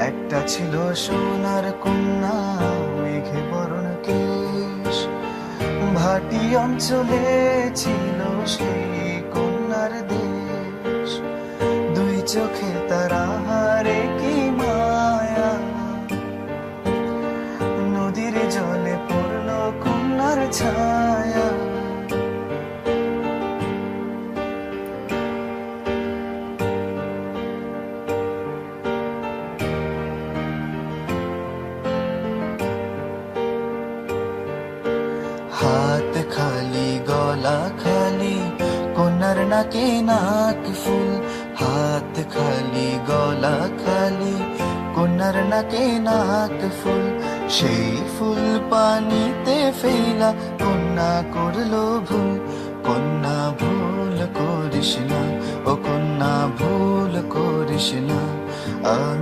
একটা ছিল সোনার কন্যা, মেঘে বরণ কেশ, ভাটি অঞ্চলে ছিল সেই কন্যার দেশ। দুই চোখে তারা হারে কি মায়া, নদীর জলে পড়লো কন্যার ছায়া। হাত খালি গলা খালি, কন্যার নাকে নাক ফুল। হাত খালি গলা খালি, কন্যার নাকে নাক ফুল। সেই ফুল পানিতে ফেলা, কন্যা করলো ভুল। কন্যা ভুল করিস না, ও কন্যা ভুল করিস না।